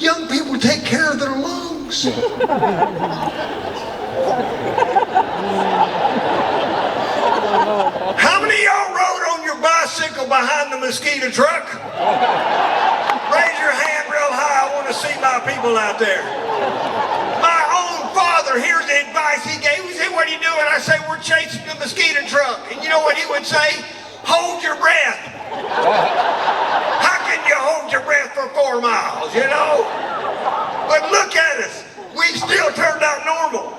young people take care of their lungs. How many of y'all rode on your bicycle behind the Mosquito truck? Raise your hand real high. I want to see my people out there. My own father, here's the advice he gave. He said, what are you doing? I say, we're chasing the Mosquito truck. And you know what he would say? Hold your breath. How can you hold your breath for 4 miles, you know? But look at us. We still turned out normal.